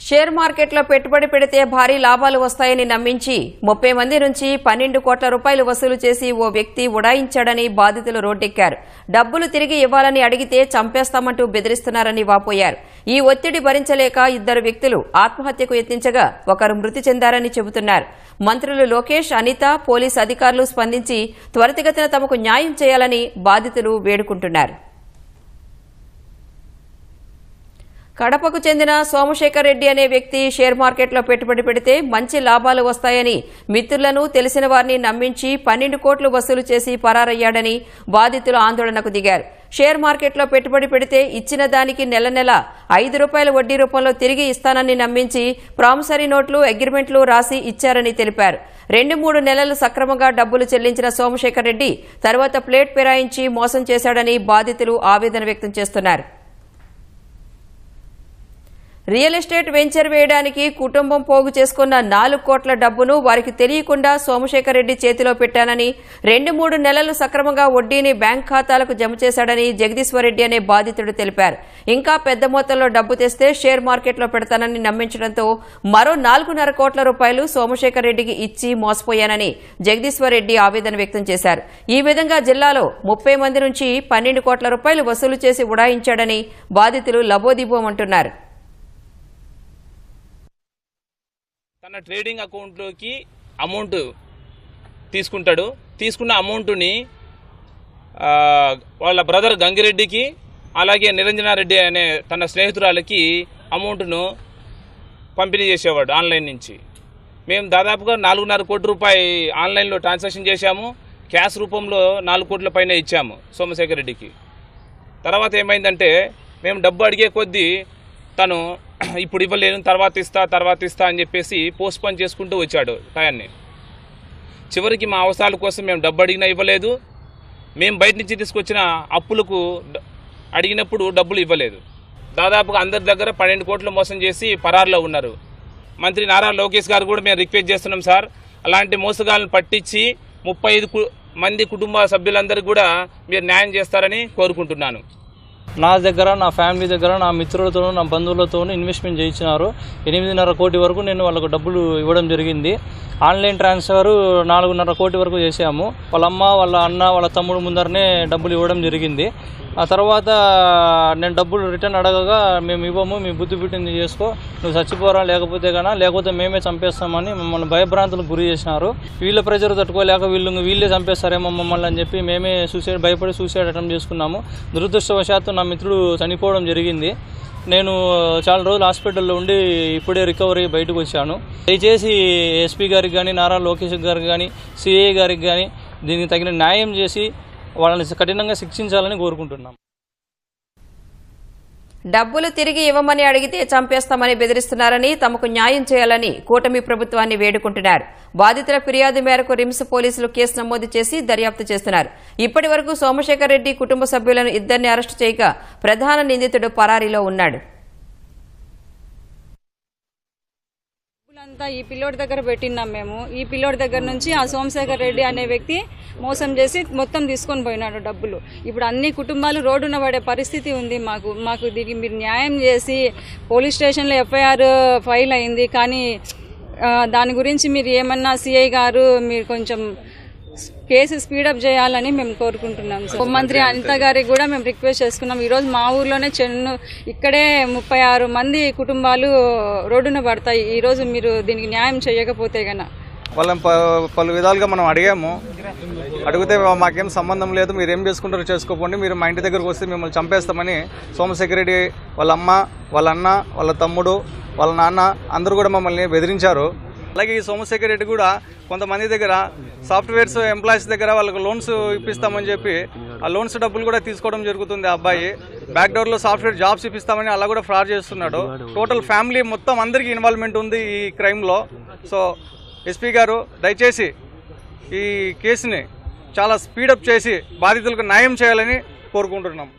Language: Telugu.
షేర్ మార్కెట్లో పెట్టుబడి పెడితే భారీ లాభాలు వస్తాయని నమ్మించి 30 మంది నుంచి 12 కోట్ల రూపాయలు వసూలు చేసి ఓ వ్యక్తి ఉడాయించాడని బాధితులు రోడ్డెక్కారు. డబ్బులు తిరిగి ఇవ్వాలని అడిగితే చంపేస్తామంటూ బెదిరిస్తున్నారని వాపోయారు. ఈ ఒత్తిడి భరించలేక 2 వ్యక్తులు ఆత్మహత్యకు యత్నించగా ఒకరు మృతి చెందారని చెబుతున్నారు. మంత్రులు లోకేష్, అనిత, పోలీసు అధికారులు స్పందించి త్వరితగతిన తమకు న్యాయం చేయాలని బాధితులు వేడుకుంటున్నారు. కడపకు చెందిన సోమశేఖర్ రెడ్డి అనే వ్యక్తి షేర్ మార్కెట్లో పెట్టుబడి పెడితే మంచి లాభాలు వస్తాయని మిత్రులను, తెలిసిన వారిని నమ్మించి 12 కోట్లు వసూలు చేసి పరారయ్యాడని బాధితులు ఆందోళనకు దిగారు. షేర్ మార్కెట్లో పెట్టుబడి పెడితే ఇచ్చిన దానికి నెల నెల 5 రూపాయల వడ్డీ రూపంలో తిరిగి ఇస్తానని నమ్మించి ప్రామిసరీ నోట్లు, అగ్రిమెంట్లు రాసి ఇచ్చారని తెలిపారు. 2-3 నెలలు సక్రమంగా డబ్బులు చెల్లించిన సోమశేఖర్ రెడ్డి తర్వాత ప్లేట్ ఫిరాయించి మోసం చేశాడని బాధితులు ఆవేదన వ్యక్తం చేస్తున్నారు. రియల్ ఎస్టేట్ వెంచర్ వేయడానికి కుటుంబం పోగు చేసుకున్న 4 కోట్ల డబ్బును వారికి తెలియకుండా సోమశేఖర్ రెడ్డి చేతిలో పెట్టానని, 2-3 నెలలు సక్రమంగా వడ్డీని బ్యాంక్ ఖాతాలకు జమ చేశాడని జగదీశ్వరరెడ్డి అనే బాధితుడు తెలిపారు. ఇంకా పెద్ద మొత్తంలో డబ్బు తెస్తే షేర్ మార్కెట్లో పెడతానని నమ్మించడంతో మరో 4.5 కోట్ల రూపాయలు సోమశేఖర్ రెడ్డికి ఇచ్చి మోసపోయానని జగదీశ్వరరెడ్డి ఆవేదన వ్యక్తం చేశారు. ఈ విధంగా జిల్లాలో 30 మంది నుంచి 12 కోట్ల రూపాయలు వసూలు చేసి ఉడాయించాడని బాధితులు లబోదిబోమంటున్నారు. తన ట్రేడింగ్ అకౌంట్లోకి అమౌంట్ తీసుకుంటాడు. తీసుకున్న అమౌంట్ని వాళ్ళ బ్రదర్ గంగిరెడ్డికి, అలాగే నిరంజనారెడ్డి అనే తన స్నేహితురాలకి అమౌంట్ను పంపిణీ చేసేవాడు ఆన్లైన్ నుంచి. మేము దాదాపుగా 4.5 కోట్ల రూపాయలు ఆన్లైన్లో ట్రాన్సాక్షన్ చేశాము. క్యాష్ రూపంలో 4 కోట్ల పైన ఇచ్చాము సోమశేఖర్ రెడ్డికి. తర్వాత ఏమైందంటే మేము డబ్బు అడిగే కొద్దీ తను ఇప్పుడు ఇవ్వలేను, తర్వాత ఇస్తా అని చెప్పేసి పోస్ట్పోన్ చేసుకుంటూ వచ్చాడు టయాన్ని. చివరికి మా అవసరాల కోసం మేము డబ్బు అడిగినా ఇవ్వలేదు. మేము బయట నుంచి తీసుకొచ్చిన అప్పులకు అడిగినప్పుడు డబ్బులు ఇవ్వలేదు. దాదాపుగా అందరి దగ్గర 12 కోట్లు మోసం చేసి పరారులో ఉన్నారు. మంత్రి నారా లోకేష్ గారు కూడా మేము రిక్వెస్ట్ చేస్తున్నాం సార్, అలాంటి మోసగాళ్ళను పట్టించి 35 మంది కుటుంబ సభ్యులందరికీ కూడా మీరు న్యాయం చేస్తారని కోరుకుంటున్నాను. నా దగ్గర, నా ఫ్యామిలీ దగ్గర, నా మిత్రులతోనూ, నా బంధువులతోనూ ఇన్వెస్ట్మెంట్ చేయించినారు. 8.5 కోటి వరకు నేను వాళ్ళకు డబ్బులు ఇవ్వడం జరిగింది. ఆన్లైన్ ట్రాన్స్ఫర్ 4.5 కోటి వరకు చేశాము. వాళ్ళ అమ్మ, వాళ్ళ అన్న, వాళ్ళ తమ్ముడు ముందరనే డబ్బులు ఇవ్వడం జరిగింది. ఆ తర్వాత నేను డబ్బులు రిటర్న్ అడగగా మేము ఇవ్వము, మీ బుద్ధి పుట్టింది చేసుకో, నువ్వు చచ్చిపోరా లేకపోతే మేమే చంపేస్తామని మమ్మల్ని భయభ్రాంతులకు గురి చేసినారు. వీళ్ళ ప్రెజర్ తట్టుకోలేక వీళ్ళే చంపేస్తారేమో మమ్మల్ని అని చెప్పి మేమే భయపడి సూసైడ్ అటెంప్ట్ చేసుకున్నాము. దురదృష్టవశాత్తు నా మిత్రుడు చనిపోవడం జరిగింది. నేను చాలా రోజులు హాస్పిటల్లో ఉండి ఇప్పుడే రికవరీ బయటకు వచ్చాను. దయచేసి ఎస్పీ గారికి కానీ, నారా లోకేష్ గారికి కానీ, సిఐ గారికి కానీ దీనికి తగిన న్యాయం చేసి వాళ్ళని కఠినంగా శిక్షించాలని కోరుకుంటున్నాం. డబ్బులు తిరిగి ఇవ్వమని అడిగితే చంపేస్తామని బెదిరిస్తున్నారని, తమకు న్యాయం చేయాలని కూటమి ప్రభుత్వాన్ని వేడుకుంటున్నారు. బాధితుల ఫిర్యాదు మేరకు రిమ్స్ పోలీసులు కేసు నమోదు చేసి దర్యాప్తు చేస్తున్నారు. ఇప్పటి వరకు సోమశేఖర్ రెడ్డి కుటుంబ సభ్యులను 2 అరెస్టు చేయగా ప్రధాన నిందితుడు పరారీలో ఉన్నాడు. అంతా ఈ పిల్లోడి దగ్గర పెట్టినాం మేము. ఈ పిల్లోడి దగ్గర నుంచి ఆ సోమశేఖర్ రెడ్డి అనే వ్యక్తి మోసం చేసి మొత్తం తీసుకొని పోయినాడు డబ్బులు. ఇప్పుడు అన్ని కుటుంబాలు రోడ్డున పడే పరిస్థితి ఉంది. మాకు దీనికి మీరు న్యాయం చేసి, పోలీస్ స్టేషన్లో ఎఫ్ఐఆర్ ఫైల్ అయింది, కానీ దాని గురించి మీరు ఏమన్నా సిఐ గారు మీరు కొంచెం కేసు స్పీడప్ చేయాలని మేము కోరుకుంటున్నాం. హోంమంత్రి అనిత గారికి కూడా మేము రిక్వెస్ట్ చేసుకున్నాం. ఈరోజు మా ఊర్లోనే ఇక్కడే 36 మంది కుటుంబాలు రోడ్డున పడతాయి. ఈరోజు మీరు దీనికి న్యాయం చేయకపోతే గన వాళ్ళని పలు విధాలుగా మనం అడిగాము. అడిగితే మాకేం సంబంధం లేదు, మీరు ఏం చేసుకుంటారో చేసుకోకండి, మీరు మా ఇంటి దగ్గరకు వస్తే మిమ్మల్ని చంపేస్తామని సోమశేఖర్ రెడ్డి వాళ్ళ అమ్మ, వాళ్ళ అన్న, వాళ్ళ తమ్ముడు, వాళ్ళ నాన్న అందరూ కూడా మమ్మల్ని బెదిరించారు. అలాగే ఈ సోమశేఖర్ రెడ్డి కూడా కొంతమంది దగ్గర సాఫ్ట్వేర్స్ ఎంప్లాయీస్ దగ్గర వాళ్ళకు లోన్స్ ఇప్పిస్తామని చెప్పి ఆ లోన్స్ డబ్బులు కూడా తీసుకోవడం జరుగుతుంది. ఆ అబ్బాయి బ్యాక్ డోర్లో సాఫ్ట్వేర్ జాబ్స్ ఇప్పిస్తామని అలా కూడా ఫ్రాడ్ చేస్తున్నాడు. టోటల్ ఫ్యామిలీ మొత్తం అందరికీ ఇన్వాల్వ్మెంట్ ఉంది ఈ క్రైమ్లో. సో ఎస్పీ గారు దయచేసి ఈ కేసుని చాలా స్పీడప్ చేసి బాధితులకు న్యాయం చేయాలని కోరుకుంటున్నాం.